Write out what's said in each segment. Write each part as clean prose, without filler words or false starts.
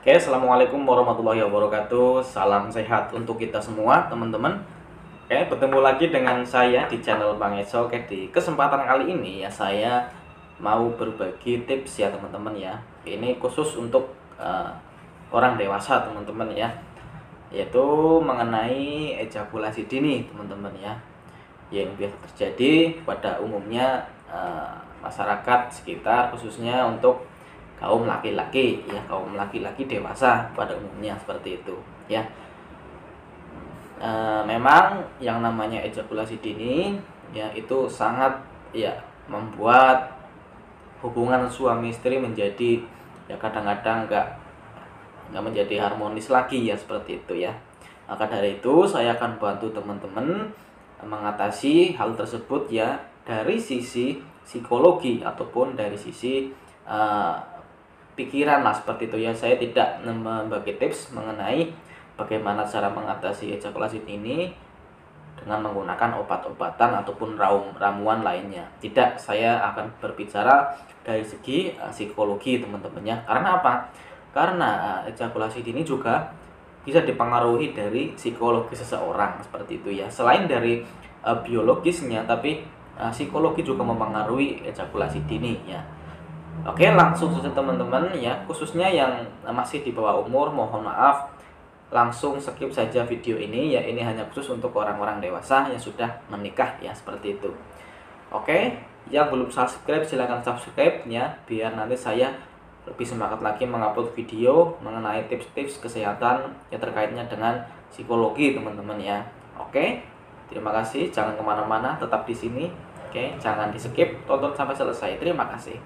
Oke, assalamualaikum warahmatullahi wabarakatuh. Salam sehat untuk kita semua, teman-teman. Oke, bertemu lagi dengan saya di channel Bang Eco. Oke, di kesempatan kali ini ya saya mau berbagi tips ya, teman-teman ya. Ini khusus untuk orang dewasa, teman-teman ya. Yaitu mengenai ejakulasi dini, teman-teman ya. Yang biasa terjadi pada umumnya masyarakat sekitar, khususnya untuk kaum laki-laki ya, kaum laki-laki dewasa pada umumnya seperti itu ya. Memang yang namanya ejakulasi dini ya itu sangat ya membuat hubungan suami istri menjadi ya kadang-kadang nggak menjadi harmonis lagi ya, seperti itu ya. Maka dari itu saya akan bantu teman-teman mengatasi hal tersebut ya, dari sisi psikologi ataupun dari sisi pikiran lah, seperti itu ya. Saya tidak membagi tips mengenai bagaimana cara mengatasi ejakulasi dini dengan menggunakan obat-obatan ataupun ramuan lainnya. Tidak, saya akan berbicara dari segi psikologi, teman-teman ya. Karena apa? Karena ejakulasi dini juga bisa dipengaruhi dari psikologi seseorang, seperti itu ya. Selain dari biologisnya, tapi psikologi juga mempengaruhi ejakulasi dini ya. Oke, langsung saja teman-teman ya, khususnya yang masih di bawah umur, mohon maaf, langsung skip saja video ini ya. Ini hanya khusus untuk orang-orang dewasa yang sudah menikah ya, seperti itu. Oke, yang belum subscribe silahkan subscribe ya, biar nanti saya lebih semangat lagi mengupload video mengenai tips-tips kesehatan yang terkaitnya dengan psikologi, teman-teman ya. Oke, terima kasih, jangan kemana-mana, tetap di sini. Oke, jangan di skip, tonton sampai selesai. Terima kasih.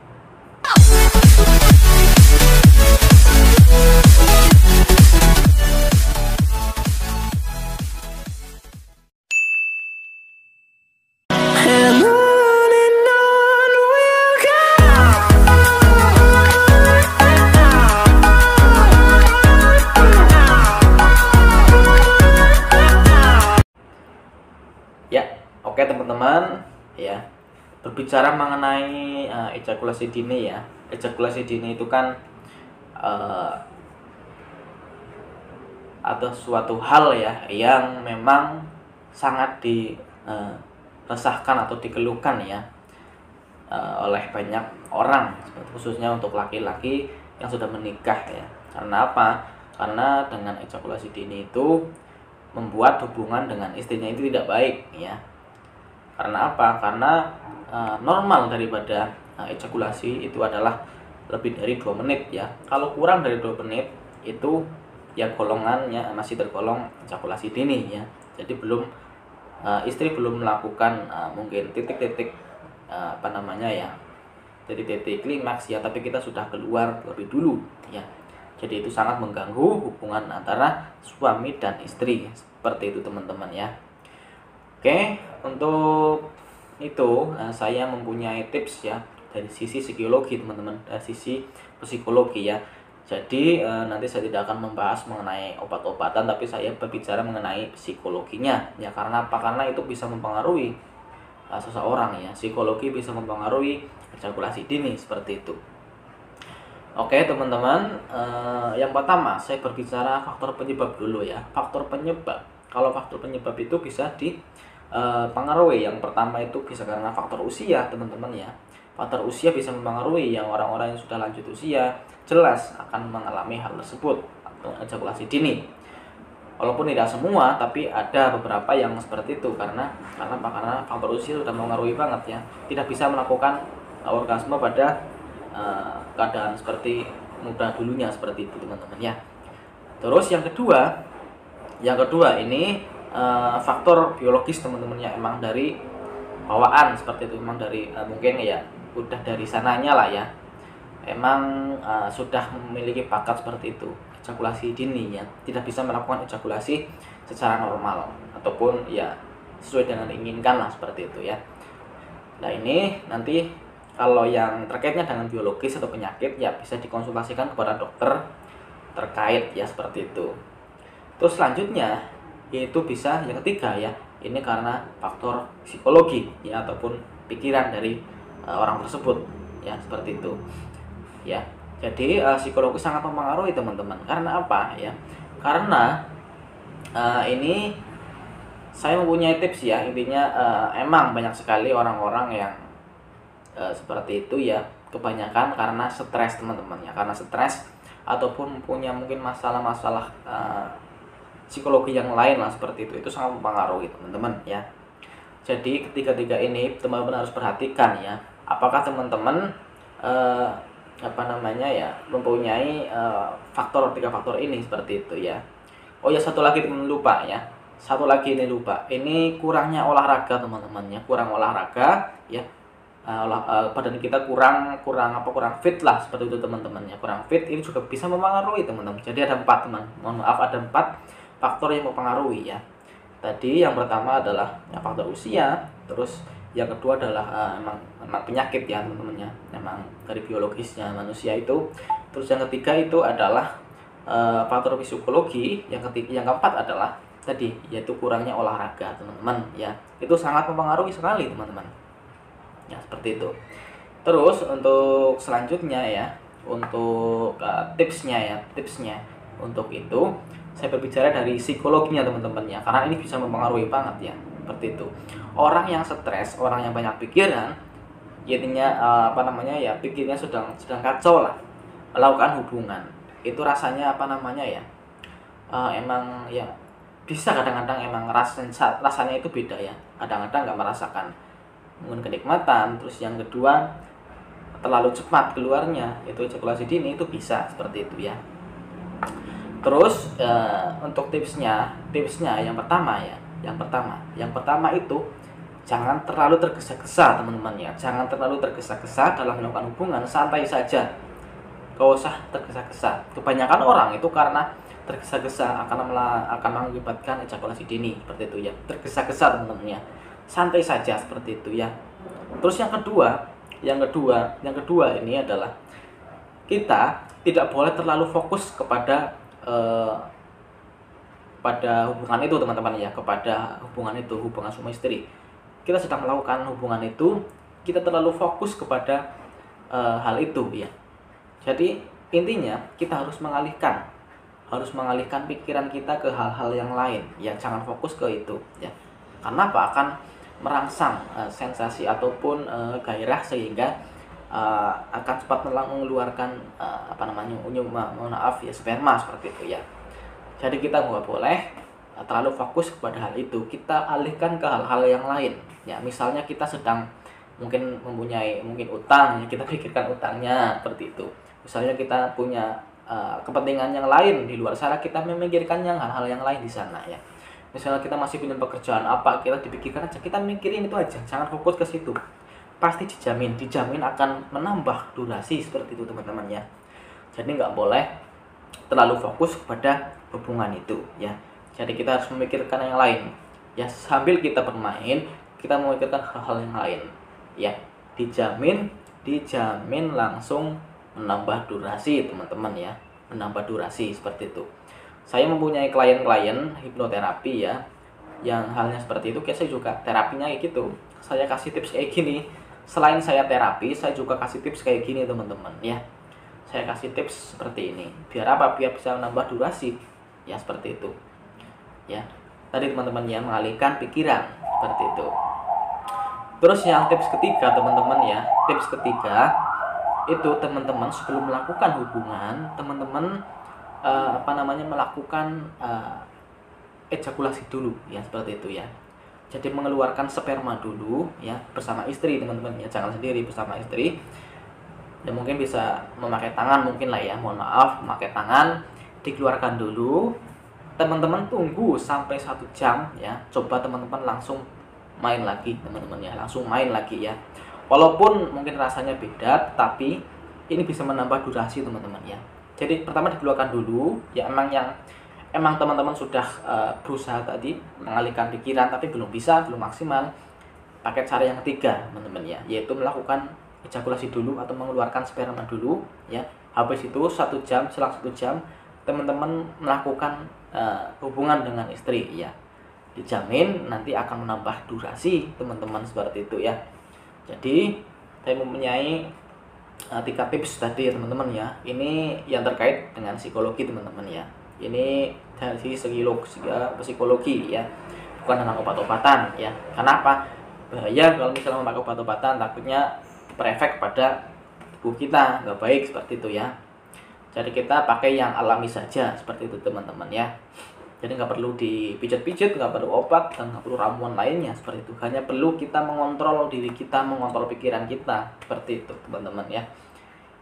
Ya, oke teman-teman ya. Berbicara mengenai ejakulasi dini ya. Ejakulasi dini itu kan ada suatu hal ya yang memang sangat diresahkan atau dikeluhkan ya oleh banyak orang, khususnya untuk laki-laki yang sudah menikah ya. Karena apa? Karena dengan ejakulasi dini itu membuat hubungan dengan istrinya itu tidak baik ya. Karena apa? Karena normal daripada ejakulasi itu adalah lebih dari 2 menit ya. Kalau kurang dari 2 menit itu ya golongannya masih tergolong ejakulasi dini ya. Jadi belum istri belum melakukan mungkin titik-titik titik-titik klimaks ya, tapi kita sudah keluar lebih dulu ya. Jadi itu sangat mengganggu hubungan antara suami dan istri, seperti itu teman-teman ya. Oke, untuk itu saya mempunyai tips ya dari sisi psikologi, teman-teman, dari sisi psikologi ya. Jadi nanti saya tidak akan membahas mengenai obat-obatan, tapi saya berbicara mengenai psikologinya ya. Karena apa? Karena itu bisa mempengaruhi seseorang ya. Psikologi bisa mempengaruhi ejakulasi dini, seperti itu. Oke teman-teman, yang pertama saya berbicara faktor penyebab dulu ya. Faktor penyebab, kalau faktor penyebab itu bisa dipengaruhi. Yang pertama itu bisa karena faktor usia, teman-teman ya. Faktor usia bisa mempengaruhi, yang orang-orang yang sudah lanjut usia jelas akan mengalami hal tersebut atau ejakulasi dini. Walaupun tidak semua, tapi ada beberapa yang seperti itu. Karena apa? Karena faktor usia sudah mempengaruhi banget ya. Tidak bisa melakukan orgasme pada keadaan seperti muda dulunya, seperti itu teman-teman ya. Terus yang kedua ini faktor biologis, teman-teman ya. Emang dari bawaan seperti itu, emang dari mungkin ya udah dari sananya lah ya, emang sudah memiliki bakat seperti itu, ejakulasi dini ya. Tidak bisa melakukan ejakulasi secara normal ataupun ya sesuai dengan diinginkan lah, seperti itu ya. Nah ini nanti kalau yang terkaitnya dengan biologis atau penyakit ya bisa dikonsultasikan kepada dokter terkait ya, seperti itu. Terus selanjutnya yaitu bisa yang ketiga ya, ini karena faktor psikologi ya ataupun pikiran dari orang tersebut ya, seperti itu ya. Jadi psikologis sangat mempengaruhi teman-teman. Karena apa ya? Karena ini saya mempunyai tips ya, intinya emang banyak sekali orang-orang yang seperti itu ya, kebanyakan karena stres teman-teman ya, karena stres ataupun punya mungkin masalah-masalah psikologi yang lain lah seperti itu sangat mempengaruhi teman-teman ya. Jadi ketiga-tiga ini teman-teman harus perhatikan ya, apakah teman-teman mempunyai tiga faktor ini seperti itu ya. Oh ya, satu lagi teman lupa ya. Satu lagi ini lupa. Ini kurangnya olahraga teman-teman ya, kurang olahraga ya. Badan kita kurang fit lah seperti itu teman-teman ya. Kurang fit ini juga bisa mempengaruhi teman-teman. Jadi ada 4 teman. Mohon maaf, ada 4 faktor yang mempengaruhi ya. Tadi yang pertama adalah ya, faktor usia, terus yang kedua adalah emang penyakit ya teman-teman ya, memang dari biologisnya manusia itu. Terus yang ketiga itu adalah faktor psikologi, yang keempat adalah tadi yaitu kurangnya olahraga teman-teman ya. Itu sangat mempengaruhi sekali teman-teman ya, seperti itu. Terus untuk selanjutnya ya, untuk tipsnya untuk itu saya berbicara dari psikologinya teman-teman ya, karena ini bisa mempengaruhi banget ya, seperti itu. Orang yang stres, orang yang banyak pikiran, jadinya pikirnya sedang kacau lah, melakukan hubungan itu rasanya emang ya bisa kadang-kadang emang rasanya itu beda ya, kadang-kadang nggak merasakan mungkin kenikmatan. Terus yang kedua, terlalu cepat keluarnya itu ejakulasi dini, itu bisa seperti itu ya. Terus untuk tipsnya yang pertama itu jangan terlalu tergesa-gesa teman-teman ya, jangan terlalu tergesa-gesa dalam melakukan hubungan, santai saja, gak usah tergesa-gesa. Kebanyakan orang itu karena tergesa-gesa akan mengakibatkan ejakulasi dini seperti itu ya, tergesa-gesa teman-teman ya, santai saja seperti itu ya. Terus yang kedua ini adalah kita tidak boleh terlalu fokus kepada hubungan itu teman-teman ya, hubungan suami istri. Kita sedang melakukan hubungan itu, kita terlalu fokus kepada hal itu ya. Jadi intinya kita harus mengalihkan pikiran kita ke hal-hal yang lain ya, jangan fokus ke itu ya. Karena apa? Akan merangsang sensasi ataupun gairah, sehingga akan cepat mengeluarkan sperma seperti itu ya. Jadi kita nggak boleh terlalu fokus kepada hal itu, kita alihkan ke hal-hal yang lain ya. Misalnya kita sedang mempunyai utang ya, kita pikirkan utangnya seperti itu. Misalnya kita punya kepentingan yang lain di luar sana, kita memikirkan hal-hal yang lain di sana ya. Misalnya kita masih punya pekerjaan apa, kita dipikirkan aja, kita mikirin itu aja, jangan fokus ke situ. Pasti dijamin akan menambah durasi seperti itu teman-teman ya. Jadi nggak boleh terlalu fokus kepada hubungan itu ya. Jadi kita harus memikirkan yang lain ya, sambil kita bermain kita memikirkan hal-hal yang lain ya. Dijamin langsung menambah durasi teman-teman ya, menambah durasi seperti itu. Saya mempunyai klien-klien hipnoterapi ya, yang halnya seperti itu. Saya juga terapinya kayak gitu, saya kasih tips kayak gini. Selain saya terapi, saya juga kasih tips kayak gini teman-teman ya. Saya kasih tips seperti ini, biar apa? Biar bisa menambah durasi ya, seperti itu ya. Tadi teman-teman ya, mengalihkan pikiran seperti itu. Terus yang tips ketiga teman-teman ya, tips ketiga itu teman-teman sebelum melakukan hubungan, teman-teman melakukan ejakulasi dulu ya, seperti itu ya. Jadi mengeluarkan sperma dulu ya, bersama istri teman-teman ya, jangan sendiri, bersama istri ya. Mungkin bisa memakai tangan mungkin lah ya, mohon maaf, memakai tangan, dikeluarkan dulu. Teman-teman tunggu sampai 1 jam ya, coba teman-teman langsung main lagi teman-teman ya, langsung main lagi ya. Walaupun mungkin rasanya beda, tapi ini bisa menambah durasi teman-teman ya. Jadi pertama dikeluarkan dulu ya, emang teman-teman sudah berusaha tadi mengalihkan pikiran tapi belum maksimal, pakai cara yang ketiga teman-teman ya, yaitu melakukan ejakulasi dulu atau mengeluarkan sperma dulu ya. Habis itu selang 1 jam teman-teman melakukan hubungan dengan istri ya. Dijamin nanti akan menambah durasi teman-teman seperti itu ya. Jadi saya mempunyai 3 tips tadi ya teman-teman ya. Ini yang terkait dengan psikologi teman-teman ya. Ini dari segi psikologi ya, bukan dengan obat-obatan ya. Karena apa? Bahaya kalau misalnya memakai obat-obatan, takutnya berefek pada tubuh kita, nggak baik seperti itu ya. Jadi kita pakai yang alami saja seperti itu teman-teman ya. Jadi nggak perlu dipijat-pijat, nggak perlu obat, dan nggak perlu ramuan lainnya seperti itu. Hanya perlu kita mengontrol diri kita, mengontrol pikiran kita seperti itu teman-teman ya.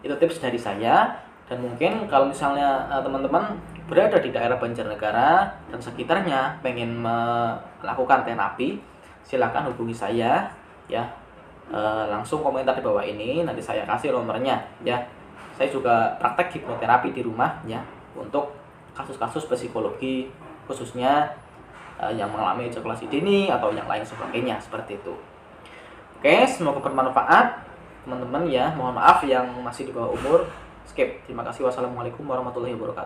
Itu tips dari saya. Dan mungkin kalau misalnya teman-teman berada di daerah Banjarnegara dan sekitarnya pengen melakukan terapi, silakan hubungi saya ya. Langsung komentar di bawah ini, nanti saya kasih nomornya ya. Saya juga praktek hipnoterapi di rumah ya, untuk kasus-kasus psikologi khususnya yang mengalami ejakulasi dini atau yang lain sebagainya seperti itu. Oke, semoga bermanfaat teman-teman ya. Mohon maaf yang masih di bawah umur skip. Terima kasih. Wassalamualaikum warahmatullahi wabarakatuh.